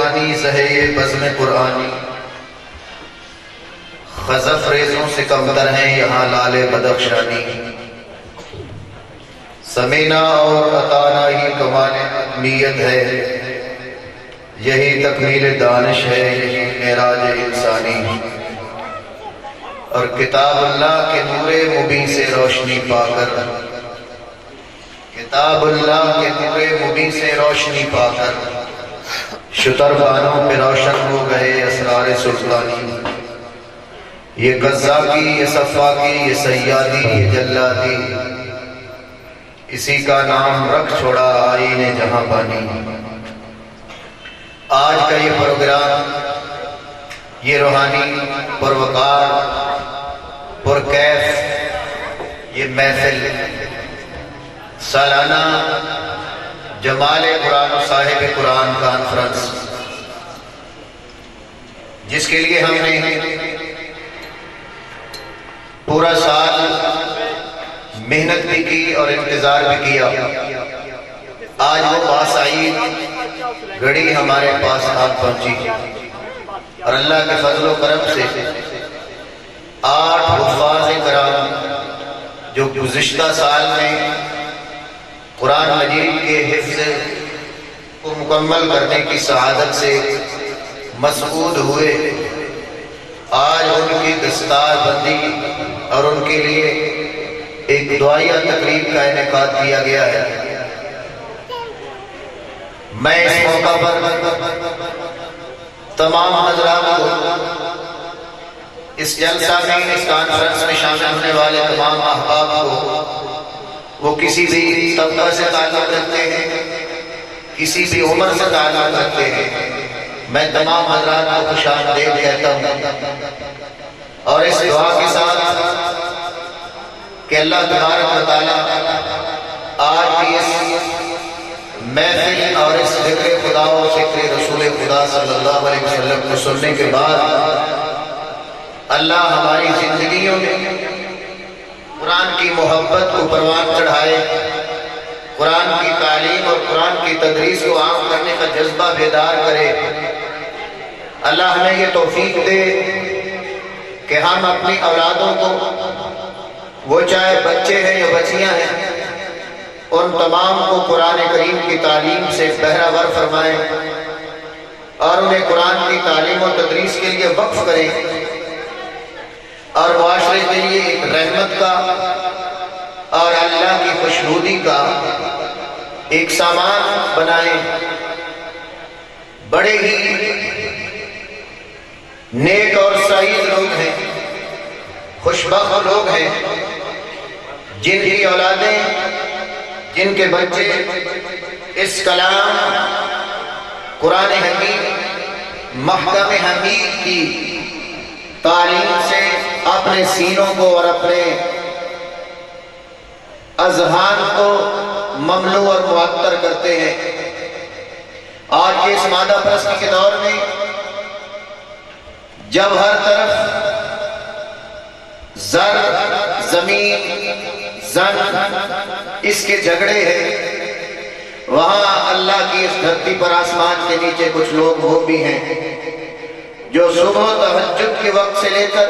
روحانی زہے بزم قرآنی، خزف ریزوں سے کمتر ہیں یہاں لال بدخشانی، سمینا اور اطانا ہی کمال نیت ہے، یہی تکمیل دانش ہے، یہی معراج انسانی، اور کتاب اللہ کے نور مبین سے روشنی پا کر، کتاب اللہ کے نور مبین سے روشنی پا کر شتر بانوں پہ روشن ہو گئے اسرار سلطانی، یہ قذافی، یہ صفاقی، یہ سیادی، یہ جلادی، اسی کا نام رکھ چھوڑا آئین جہاں بانی۔ آج کا یہ پروگرام، یہ روحانی پروقار پرکیف یہ محفل، سالانہ جمال قرآن و صاحب قرآن کانفرنس، جس کے لیے ہم نے پورا سال محنت بھی کی اور انتظار بھی کیا، آج وہ باسعید گھڑی ہمارے پاس آ پہنچی، اور اللہ کے فضل و کرم سے 8 حفاظ کرام جو گزشتہ سال میں قرآن مجید کے حفظ کو مکمل کرنے کی سعادت سے مسعود ہوئے، آج ان کی دستار بندی اور ان کے لیے ایک دعائیہ تقریب کا انعقاد کیا گیا ہے۔ میں اس موقع پر تمام حضرات کو، اس جلسہ میں، اس کانفرنس میں شامل ہونے والے تمام احباب کو، وہ کسی بھی طبقہ سے تعلق رکھتے ہیں، کسی بھی عمر سے تعلق رکھتے ہیں، میں تمام حضرات کو خوش آمدید کہتا ہوں، اور اس دعا کے ساتھ کہ اللہ تبارک و تعالیٰ آج کی اس محفل اور اس ذکر خدا و ذکر رسول خدا صلی اللہ علیہ وسلم کو سننے کے بعد اللہ ہماری زندگیوں میں قرآن کی محبت کو پروان چڑھائے، قرآن کی تعلیم اور قرآن کی تدریس کو عام کرنے کا جذبہ بیدار کرے۔ اللہ ہمیں یہ توفیق دے کہ ہم اپنی اولادوں کو، وہ چاہے بچے ہیں یا بچیاں ہیں، ان تمام کو قرآن کریم کی تعلیم سے بہرہ ور فرمائیں اور انہیں قرآن کی تعلیم و تدریس کے لیے وقف کریں، اور معاشرے کے لیے ایک رحمت کا اور اللہ کی خوشنودی کا ایک سامان بنائیں۔ بڑے ہی نیک اور سعید لوگ ہیں، خوشبخت لوگ ہیں، جن کی اولادیں، جن کے بچے اس کلام قرآن حکیم، محکم حمید کی تعلیم سے اپنے سینوں کو اور اپنے اذہان کو مملو اور معطر کرتے ہیں۔ آج کے اس مادہ پرستی کے دور میں جب ہر طرف زر، زمین، زن، اس کے جھگڑے ہیں، وہاں اللہ کی اس دھرتی پر آسمان کے نیچے کچھ لوگ وہ بھی ہیں جو صبح تہجد کے وقت سے لے کر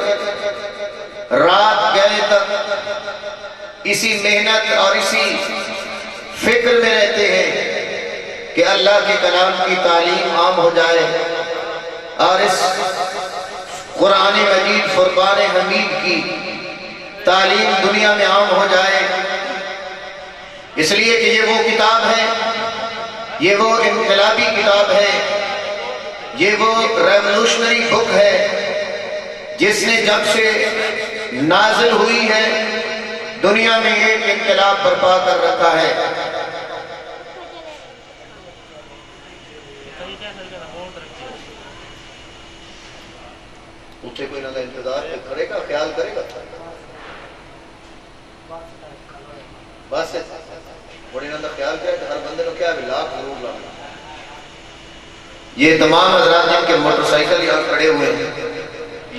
رات گئے تک اسی محنت اور اسی فکر میں رہتے ہیں کہ اللہ کے کلام کی تعلیم عام ہو جائے اور اس قرآن مجید فرقان حمید کی تعلیم دنیا میں عام ہو جائے، اس لیے کہ یہ وہ کتاب ہے، یہ وہ انقلابی کتاب ہے، یہ وہ ریولوشنری بک ہے جس نے جب سے نازل ہوئی ہے دنیا میں ایک انقلاب برپا کر رکھا ہے۔ اتنے کوئی نہ انتظار کرے گا، خیال کرے گا، بس بڑی نہ خیال کرے کہ ہر بندے کو کیا بھی لاکھ ضرور لانا۔ یہ تمام حضرات جن کے موٹر سائیکل یہاں کھڑے ہوئے ہیں،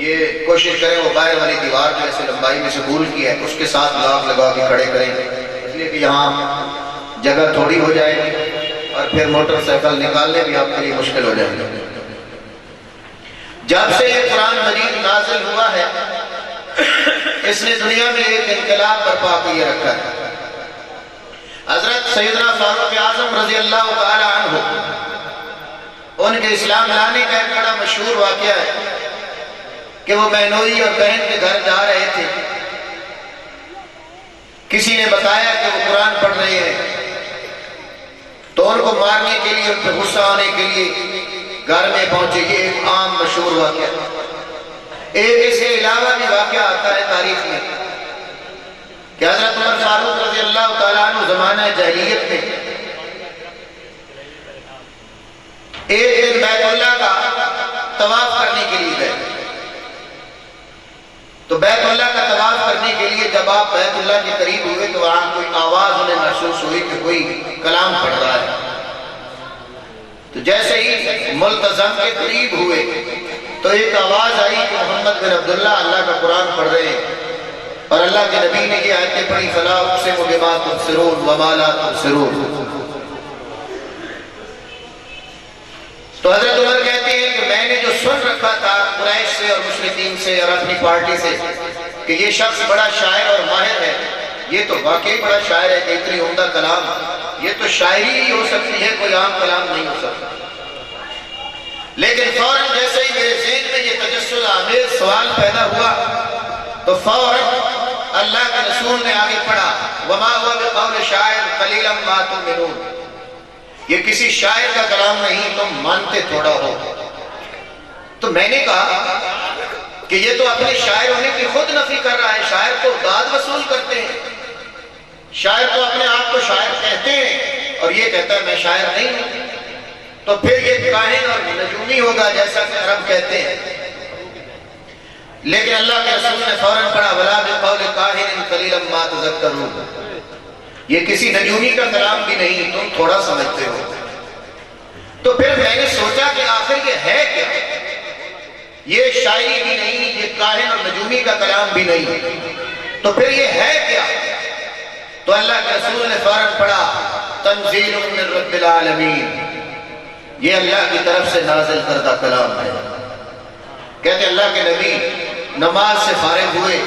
یہ کوشش کریں وہ باہر والی دیوار جو ایسے لمبائی میں سے گول کی ہے اس کے ساتھ لاک لگا کے کھڑے کریں، اس لیے کہ یہاں جگہ تھوڑی ہو جائے گی اور پھر موٹر سائیکل نکالنے بھی آپ کے لیے مشکل ہو جائیں گے۔ جب سے یہ قرآن مجید نازل ہوا ہے اس نے دنیا میں ایک انقلاب برپا کیے رکھا ہے۔ حضرت سیدنا فاروق اعظم رضی اللہ تعالی عنہ، ان کے اسلام لانے کا ایک بڑا مشہور واقعہ ہے کہ وہ بہنوئی اور بہن کے گھر جا رہے تھے، کسی نے بتایا کہ وہ قرآن پڑھ رہے ہیں، تو ان کو مارنے کے لیے، ان پہ غصہ آنے کے لیے گھر میں پہنچے۔ یہ ایک عام مشہور واقعہ ہے۔ ایک اس کے علاوہ بھی واقعہ آتا ہے تاریخ میں کہ حضرت عمر فاروق رضی اللہ تعالیٰ عنہ زمانہ جاہلیت میں ایک دن بیت اللہ کا طواف کرنے کے لیے گئے۔ تو بیت اللہ کا طواف کرنے کے لیے جب آپ بیت اللہ کے قریب ہوئے تو وہاں کوئی آواز انہیں محسوس ہوئی کہ کوئی کلام پڑھ رہا ہے۔ تو جیسے ہی ملتزم کے قریب ہوئے تو ایک آواز آئی کہ محمد بن عبداللہ اللہ کا قرآن پڑھ رہے ہیں، اور اللہ کے نبی نے یہ آیتیں پڑھی، فَلَا أُقْسِمُ بِمَا تُبْصِرُونَ وَمَا لَا تُبْصِرُونَ۔ تو حضرت عمر کہتے ہیں کہ میں نے جو سن رکھا تھا قریش سے اور مشرکین سے اور اپنی پارٹی سے کہ یہ شخص بڑا شاعر اور ماہر ہے، یہ تو واقعی بڑا شاعر ہے کہ اتنی عمدہ کلام، یہ تو شاعری ہی ہو سکتی ہے، کوئی عام کلام نہیں ہو سکتا۔ لیکن فوراً جیسے ہی میرے ذہن میں یہ تجسس آمیز سوال پیدا ہوا تو فوراً اللہ کے رسول نے آگے پڑھا، وَمَا هُوَ بِقَوْلِ شَاعِرٍ قَلِيلًا مَا تُؤْمِنُونَ۔ یہ کسی شاعر کا کلام نہیں، تم مانتے تھوڑا ہو۔ تو میں نے کہا کہ یہ تو اپنے شاعر ہونے کی خود نفی کر رہا ہے، شاعر تو داد وصول کرتے ہیں، شاعر تو اپنے آپ کو شاعر کہتے ہیں، اور یہ کہتا ہے میں شاعر نہیں ہوں، تو پھر یہ کاہن اور نجومی ہوگا جیسا کہ عرب کہتے ہیں۔ لیکن اللہ کے رسول نے فوراً پڑھا، وَلَا بِقَوْلِ كَاهِنٍ قَلِيلًا مَا تَذَكَّرُونَ۔ یہ کسی نجومی کا کلام بھی نہیں، تم تھوڑا سمجھتے ہو۔ تو پھر میں نے سوچا کہ آخر یہ ہے کیا؟ یہ شاعری بھی نہیں، یہ کاہن اور نجومی کا کلام بھی نہیں، تو پھر یہ ہے کیا؟ تو اللہ کے رسول نے فوراً پڑھا، تنزیل من رب العالمین، یہ اللہ کی طرف سے نازل کردہ کلام ہے۔ کہتے اللہ کے نبی نماز سے فارغ ہوئے،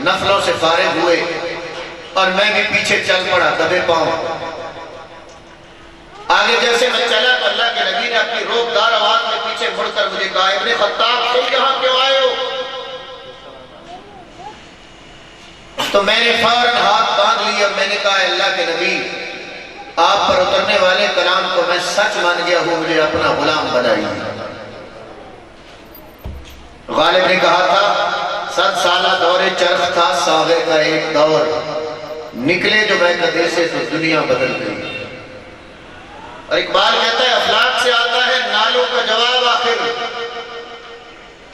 نفلوں سے فارغ ہوئے، اور میں بھی پیچھے چل پڑا دبے پاؤں۔ آگے جیسے میں چلا تو اللہ کے نبی نے اپنی روبدار آواز میں پیچھے مڑ کر مجھے کہا، ابن خطاب تم یہاں کیوں آئے ہو؟ تو میں نے فوراً ہاتھ باندھ لیا، میں نے کہا اللہ کے نبی آپ پر اترنے والے کلام کو میں سچ مان گیا ہوں، مجھے اپنا غلام بنائیے۔ غالب نے کہا تھا 7 سالہ دور چرخ تھا ساغر کا ایک دور، نکلے جو میں قدے سے تو دنیا بدل گئی۔ اور اقبال کہتا ہے افلاک سے آتا ہے نالوں کا جواب آخر،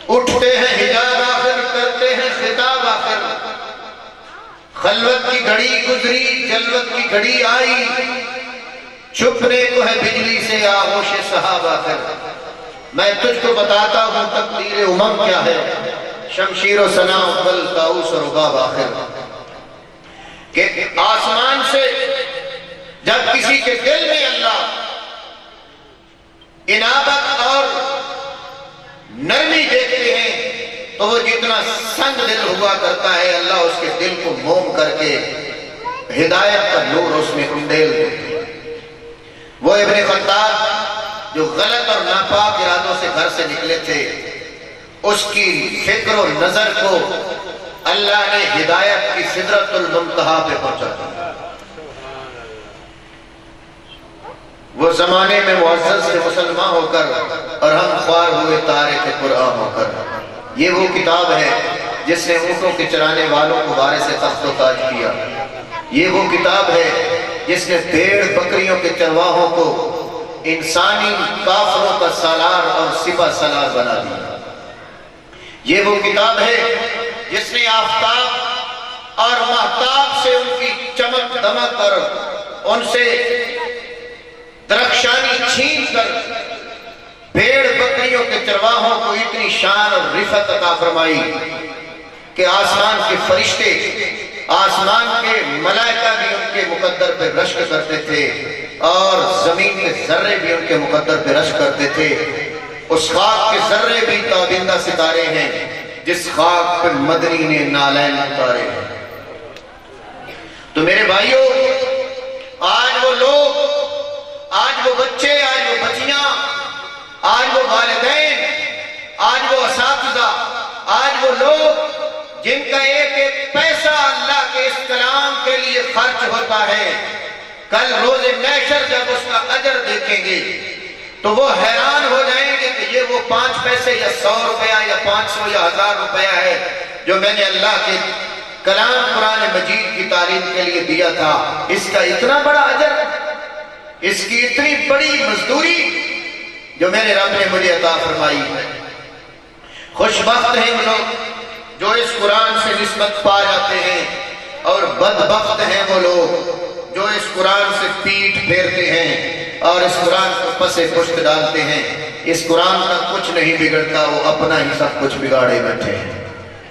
اٹھتے ہیں حجاب آخر، کرتے ہیں خطاب آخر، خلوت کی گھڑی گزری جلوت کی گھڑی آئی، چھپنے کو ہے بجلی سے آغوش صحاب آخر۔ میں تجھ کو بتاتا ہوں تقدیر امم کیا ہے، شمشیر و ثنا بل طاؤس و رباب آخر۔ کہ آسمان سے جب کسی کے دل میں اللہ انابت اور نرمی دیکھتے ہیں تو وہ جتنا سنگ دل ہوا کرتا ہے اللہ اس کے دل کو موم کر کے ہدایت کا نور اس میں انڈیل دیتے ہیں۔ وہ ابن خطاب جو غلط اور ناپاک ارادوں سے گھر سے نکلے تھے، اس کی فکر و نظر کو اللہ نے ہدایت کی سدرۃ المنتہا پہ پہنچا دیا۔ وہ زمانے میں معزز سے مسلمان ہو کر اور ہم خوار ہوئے تارک قرآن ہو کر۔ یہ وہ کتاب ہے جس نے اونٹوں کے چرانے والوں کو وارث تخت و تاج کیا۔ یہ وہ کتاب ہے جس نے بھیڑ بکریوں کے چرواہوں کو انسانی کافروں کا سالار اور سپہ سالار بنا دیا۔ یہ وہ کتاب ہے جس نے آفتاب اور مہتاب سے ان کی چمک دمک اور ان سے درخشانی چھین کر بھیڑ بکریوں کے چرواہوں کو اتنی شان اور رفعت عطا فرمائی کہ آسمان کے فرشتے آسمان کے ملائکہ بھی ان کے مقدر پہ رشک کرتے تھے اور زمین کے ذرے بھی ان کے مقدر پہ رشک کرتے تھے۔ اس خاک کے ذرے بھی تابندہ ستارے ہیں جس خاک پہ مدنی نے نالین اتارے ہیں۔ تو میرے بھائیوں، آج وہ لوگ، آج وہ بچے، آج وہ بچیاں، آج وہ والدین، آج وہ اساتذہ، آج وہ لوگ جن کا ایک ایک پیسہ اللہ کے اس کلام کے لیے خرچ ہوتا ہے، کل روز محشر جب اس کا اجر دیکھیں گے تو وہ حیران ہو جائیں گے کہ یہ وہ 5 پیسے یا 100 روپیہ یا 500 یا 1000 روپیہ ہے جو میں نے اللہ کے کلام قرآن مجید کی تعلیم کے لیے دیا تھا، اس کا اتنا بڑا اجر، اس کی اتنی بڑی مزدوری جو میرے رب نے مجھے عطا فرمائی ہے۔ خوش بخت ہیں وہ لوگ جو اس قرآن سے نسبت پا جاتے ہیں، اور بدبخت ہیں وہ لوگ جو اس قرآن سے پیٹھ پھیرتے ہیں اور اس قرآن کو پس پشت ڈالتے ہیں۔ اس قرآن کا کچھ نہیں بگڑتا، وہ اپنا ہی سب کچھ بگاڑے بیٹھے ہیں۔